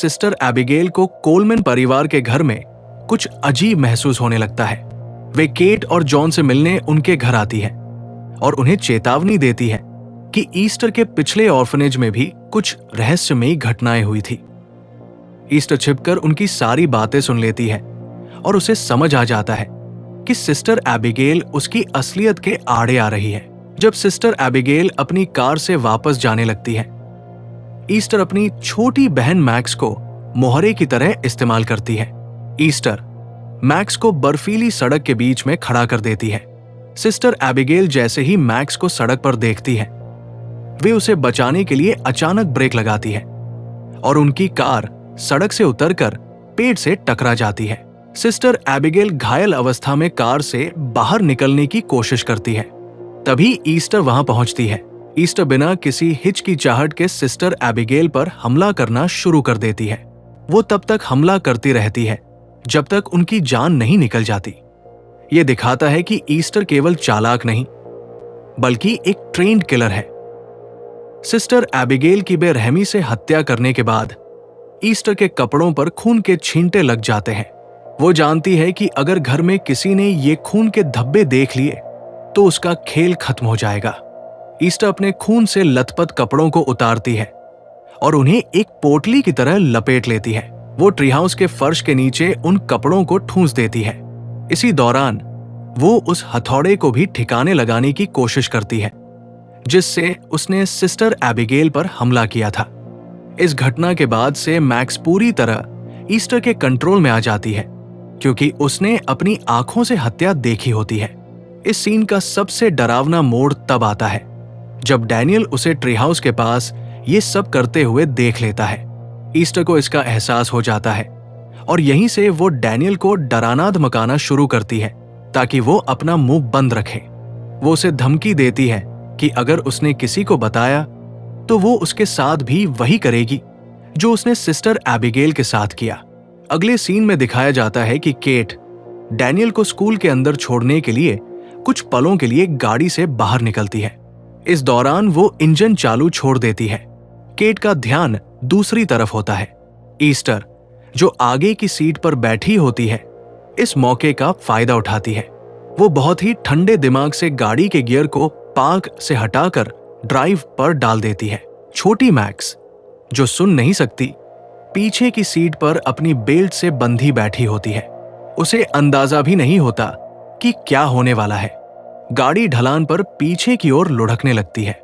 Sister Abigail को Coleman परिवार के घर में कुछ अजीब महसूस होने लगता है। वे केट और जॉन से मिलने उनके घर आती है और उन्हें चेतावनी देती है कि ईस्टर के पिछले ऑर्फनेज में भी कुछ रहस्यमयी घटनाएं हुई थी। ईस्टर छिपकर उनकी सारी बातें सुन लेती है और उसे समझ आ जाता है कि सिस्टर एबिगेल उसकी असलियत के आड़े आ रही है। जब सिस्टर एबिगेल अपनी कार से वापस जाने लगती है, ईस्टर अपनी छोटी बहन मैक्स को मोहरे की तरह इस्तेमाल करती है। ईस्टर मैक्स को बर्फीली सड़क के बीच में खड़ा कर देती है। सिस्टर एबिगेल जैसे ही मैक्स को सड़क पर देखती है, वे उसे बचाने के लिए अचानक ब्रेक लगाती है और उनकी कार सड़क से उतरकर पेड़ से टकरा जाती है। सिस्टर एबिगेल घायल अवस्था में कार से बाहर निकलने की कोशिश करती है। तभी ईस्टर वहां पहुंचती है। ईस्टर बिना किसी हिचकिचाहट के सिस्टर एबिगेल पर हमला करना शुरू कर देती है। वो तब तक हमला करती रहती है जब तक उनकी जान नहीं निकल जाती। ये दिखाता है कि ईस्टर केवल चालाक नहीं बल्कि एक ट्रेन्ड किलर है। सिस्टर एबिगेल की बेरहमी से हत्या करने के बाद ईस्टर के कपड़ों पर खून के छींटे लग जाते हैं। वो जानती है कि अगर घर में किसी ने ये खून के धब्बे देख लिए तो उसका खेल खत्म हो जाएगा। ईस्टर अपने खून से लथपथ कपड़ों को उतारती है और उन्हें एक पोटली की तरह लपेट लेती है। वो ट्री हाउस के फर्श के नीचे उन कपड़ों को ठूंस देती है। इसी दौरान वो उस हथौड़े को भी ठिकाने लगाने की कोशिश करती है जिससे उसने सिस्टर एबिगेल पर हमला किया था। इस घटना के बाद से मैक्स पूरी तरह ईस्टर के कंट्रोल में आ जाती है क्योंकि उसने अपनी आंखों से हत्या देखी होती है। इस सीन का सबसे डरावना मोड़ तब आता है जब डैनियल उसे ट्री हाउस के पास ये सब करते हुए देख लेता है। ईस्टर को इसका एहसास हो जाता है और यहीं से वो डैनियल को डराना धमकाना शुरू करती है ताकि वो अपना मुंह बंद रखे। वो उसे धमकी देती है कि अगर उसने किसी को बताया तो वो उसके साथ भी वही करेगी जो उसने सिस्टर एबिगेल के साथ किया। अगले सीन में दिखाया जाता है कि केट डैनियल को स्कूल के अंदर छोड़ने के लिए कुछ पलों के लिए गाड़ी से बाहर निकलती है। इस दौरान वो इंजन चालू छोड़ देती है। केट का ध्यान दूसरी तरफ होता है। ईस्टर जो आगे की सीट पर बैठी होती है इस मौके का फायदा उठाती है। वो बहुत ही ठंडे दिमाग से गाड़ी के गियर को पार्क से हटाकर ड्राइव पर डाल देती है। छोटी मैक्स जो सुन नहीं सकती पीछे की सीट पर अपनी बेल्ट से बंधी बैठी होती है। उसे अंदाजा भी नहीं होता कि क्या होने वाला है। गाड़ी ढलान पर पीछे की ओर लुढ़कने लगती है।